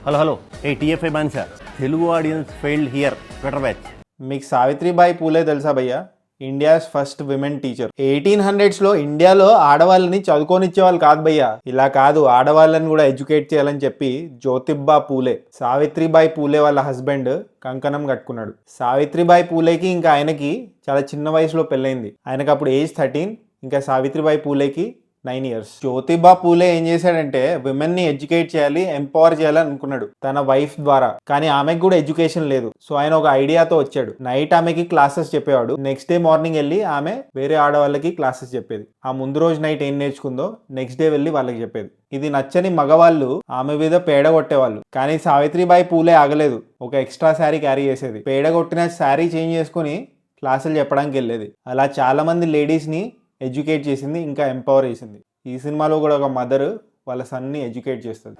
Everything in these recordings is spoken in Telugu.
Hello hello hey TFI fans Telugu audience failed here better batch. మీకు సావిత్రిబాయి పూలే తెలుసా భయ్య? India's first women teacher. 1800s లో ఇండియాలో ఆడవాళ్ళని చదువుకోనిచ్చేవాళ్ళు కాదు భయ్య. ఇలా కాదు, ఆడవాళ్ళని కూడా ఎడ్యుకేట్ చేయాలని చెప్పి జ్యోతిబా పూలే, సావిత్రిబాయి పూలే వాళ్ళ హస్బెండ్ కంకణం కట్టుకున్నాడు. సావిత్రిబాయి పూలేకి ఇంకా ఆయనకి చాలా చిన్న వయసులో పెళ్ళైంది. ఆయనకు అప్పుడు ఏజ్ 13, ఇంకా సావిత్రిబాయి పూలేకి 9 years. జ్యోతిబా పూలే ఏం చేశాడంటే విమెన్ ని ఎడ్యుకేట్ చేయాలి, ఎంపవర్ చేయాలని అనుకున్నాడు తన వైఫ్ ద్వారా. కానీ ఆమెకు కూడా ఎడ్యుకేషన్ లేదు. సో ఆయన ఒక ఐడియాతో వచ్చాడు. నైట్ ఆమెకి క్లాసెస్ చెప్పేవాడు, నెక్స్ట్ డే మార్నింగ్ వెళ్ళి ఆమె వేరే ఆడవాళ్ళకి క్లాసెస్ చెప్పేది. ఆ ముందు రోజు నైట్ ఏం నేర్చుకుందో నెక్స్ట్ డే వెళ్ళి వాళ్ళకి చెప్పేది. ఇది నచ్చని మగవాళ్ళు ఆమె మీద పేడ కొట్టేవాళ్ళు. కానీ సావిత్రిబాయి పూలే ఆగలేదు, ఒక ఎక్స్ట్రా శారీ క్యారీ చేసేది. పేడ కొట్టిన శారీ చేంజ్ చేసుకుని క్లాసులు చెప్పడానికి వెళ్ళేది. అలా చాలా మంది లేడీస్ ని ఎడ్యుకేట్ చేసింది, ఇంకా ఎంపవర్ చేసింది. ఈ సినిమాలో కూడా ఒక మదర్ వాళ్ళ సన్ని ఎడ్యుకేట్ చేస్తుంది.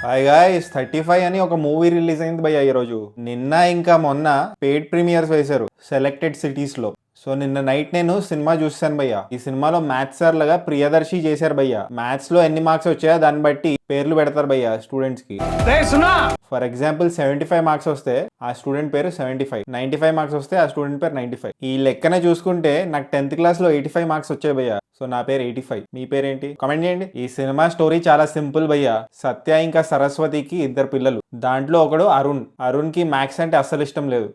హాయ్ గాయ్స్, 35 అని ఒక మూవీ రిలీజ్ అయింది భయ్య ఈరోజు. నిన్న ఇంకా మొన్న పెయిడ్ ప్రీమియర్స్ వేశారు సెలెక్టెడ్ సిటీస్ లో. సో నిన్న నైట్ నేను సినిమా చూసాను భయ్య. ఈ సినిమాలో మ్యాథ్స్ సార్ లాగా ప్రియదర్శి చేశారు భయ్య. మ్యాథ్స్ లో ఎన్ని మార్క్స్ వచ్చాయో దాన్ని బట్టి పేర్లు పెడతారు భయ్య స్టూడెంట్స్ కి. ఫర్ ఎగ్జాంపుల్ 75 మార్క్స్ వస్తే ఆ స్టూడెంట్ పేరు 75, 95 మార్క్స్ వస్తే ఆ స్టూడెంట్ పేరు 95. ఈ లెక్కన చూసుకుంటే నాకు 10th క్లాస్ లో 85 మార్క్స్ వచ్చాయి భయ్య. సో నా పేరు 85. మీ పేరేంటి? కామెంట్ చేయండి. ఈ సినిమా స్టోరీ చాలా సింపుల్ భయ్య. సత్య ఇంకా సరస్వతికి 2 పిల్లలు. దాంట్లో ఒకడు అరుణ్ కి మ్యాథ్స్ అంటే అస్సలు ఇష్టం లేదు.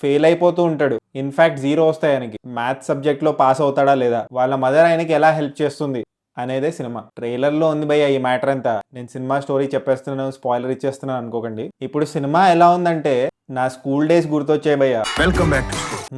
ఫెయిల్ అయిపోతూ ఉంటాడు. ఇన్ఫాక్ట్ 0 వస్తాయి ఆయనకి. మ్యాథ్స్ సబ్జెక్ట్ లో పాస్ అవుతాడా లేదా, వాళ్ళ మదర్ ఆయనకి ఎలా హెల్ప్ చేస్తుంది అనేదే సినిమా. ట్రైలర్ లో ఉంది భయ్య ఈ మ్యాటర్ అంతా. నేను సినిమా స్టోరీ చెప్పేస్తున్నాను, స్పాయిలర్ ఇచ్చేస్తున్నాను అనుకోకండి. ఇప్పుడు సినిమా ఎలా ఉందంటే నా స్కూల్ డేస్ గుర్తొచ్చాయి భయ్య. Welcome back.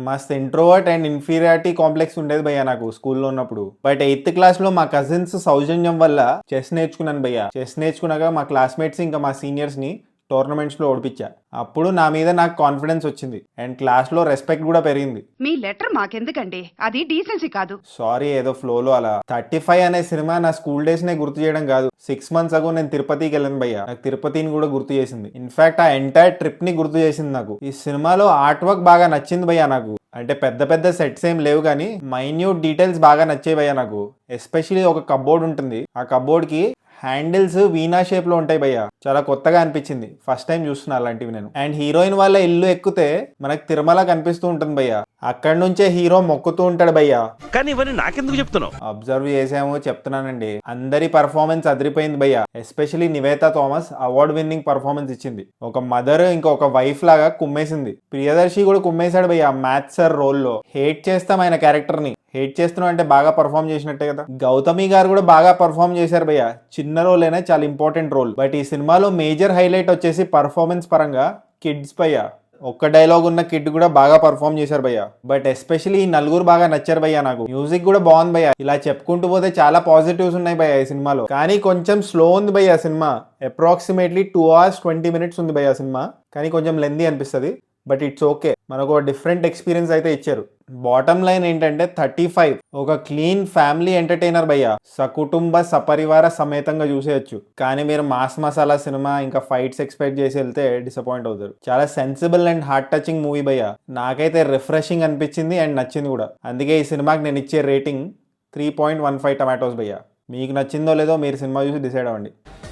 మస్త్ ఇంట్రోవర్ట్ అండ్ ఇన్ఫీరియారిటీ కాంప్లెక్స్ ఉండేది భయ్య నాకు స్కూల్లో ఉన్నప్పుడు. బట్ 8th క్లాస్ లో మా కజిన్స్ సౌజన్యం వల్ల చెస్ నేర్చుకున్నాను భయ్య. చెస్ నేర్చుకున్నాక మా క్లాస్మేట్స్ ఇంకా మా సీనియర్స్ ని టోర్నమెంట్స్ లో ఓడిపించా. అప్పుడు నా మీద నాకు కాన్ఫిడెన్స్ వచ్చింది అండ్ క్లాస్ లో రెస్పెక్ట్ కూడా పెరిగింది. మీ లెటర్ మాకెందుకండి, అది డీసెన్సీ కాదు. సారీ, ఏదో ఫ్లోలో అలా. 35 అనే సినిమా నా స్కూల్ డేస్ నే గుర్తు చేయడం కాదు, 6 months అగో నేను తిరుపతికి వెళ్ళాను భయ్య. నాకు తిరుపతిని కూడా గుర్తు చేసింది. ఇన్ఫాక్ట్ ఆ ఎంటైర్ ట్రిప్ ని గుర్తు చేసింది నాకు. ఈ సినిమాలో ఆర్ట్ వర్క్ బాగా నచ్చింది భయ్య నాకు. అంటే పెద్ద పెద్ద సెట్స్ ఏం లేవు కానీ మైన్యూట్ డీటెయిల్స్ బాగా నచ్చాయి భయ్య నాకు. ఎస్పెషలీ ఒక కబోర్డ్ ఉంటుంది, ఆ కబోర్డ్ కి హ్యాండిల్స్ వీణా షేప్ లో ఉంటాయి భయ్య. చాలా కొత్తగా అనిపించింది, ఫస్ట్ టైం చూస్తున్నా అలాంటివి నేను. అండ్ హీరోయిన్ వాళ్ళ ఇల్లు ఎక్కితే మనకు తిరుమల కనిపిస్తూ ఉంటుంది భయ్య. అక్కడ నుంచే హీరో మొక్కుతూ ఉంటాడు భయ్య. కానీ ఇవన్నీ నాకెందుకు చెప్తున్నావు? అబ్జర్వ్ చేసాము, చెప్తున్నానండి. అందరి పర్ఫార్మెన్స్ అదిరిపోయింది భయ్య. Especially Nivetha Thomas award winning performance ఇచ్చింది. ఒక మదర్ ఇంకొక వైఫ్ లాగా కుమ్మేసింది. ప్రియదర్శి కూడా కుమ్మేశాడు భయ్య మ్యాథ్స్ సార్ రోల్ లో. హేట్ చేస్తాం ఆయన క్యారెక్టర్ ని. హేట్ చేస్తున్నాం అంటే బాగా పర్ఫామ్ చేసినట్టే కదా. గౌతమి గారు కూడా బాగా పర్ఫామ్ చేశారు భయ్య. చిన్న రోల్ అయినా చాలా ఇంపార్టెంట్ రోల్. బట్ ఈ సినిమాలో మేజర్ హైలైట్ వచ్చేసి పర్ఫార్మెన్స్ పరంగా కిడ్స్ భయ్య. ఒక్క డైలాగ్ ఉన్న కిడ్ కూడా బాగా పర్ఫామ్ చేశారు భయ్య. బట్ ఎస్పెషల్లీ ఈ నలుగురు బాగా నచ్చారు భయ్య నాకు. మ్యూజిక్ కూడా బాగుంది భయ్య. ఇలా చెప్పుకుంటూ పోతే చాలా పాజిటివ్స్ ఉన్నాయి భయ్య ఈ సినిమాలో. కానీ కొంచెం స్లో ఉంది భయ్య సినిమా. అప్రాక్సిమేట్లీ 2 hours 20 minutes ఉంది భయ్య సినిమా. కానీ కొంచెం లెందీ అనిపిస్తుంది. బట్ ఇట్స్ ఓకే, మనకు డిఫరెంట్ ఎక్స్పీరియన్స్ అయితే ఇచ్చారు. బాటమ్ లైన్ ఏంటంటే 35 ఒక క్లీన్ ఫ్యామిలీ ఎంటర్టైనర్ భయ్య. సకుటుంబ సపరివార సమేతంగా చూసేయచ్చు. కానీ మీరు మాస్ మసాలా సినిమా ఇంకా ఫైట్స్ ఎక్స్పెక్ట్ చేసి వెళ్తే డిసప్పాయింట్ అవుతారు. చాలా sensible and heart touching movie భయ్య. నాకైతే రిఫ్రెషింగ్ అనిపించింది అండ్ నచ్చింది కూడా. అందుకే ఈ సినిమాకి నేను ఇచ్చే రేటింగ్ 3.15 tomatoes భయ్య. మీకు నచ్చిందో లేదో మీరు సినిమా చూసి డిసైడ్ అవ్వండి.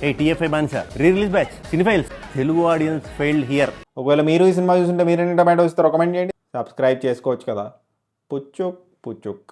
Hey TFI fans release batch cinephiles Telugu audience failed here. ఒకవేళ మీరు ఈ సినిమా చూస్తుంటే మీరు ఎన్ని టమాటోస్ ఇస్తారో కామెంట్ చేయండి. సబ్స్క్రైబ్ చేసుకోవచ్చు కదా. పుచ్చుక్ పుచ్చుక్.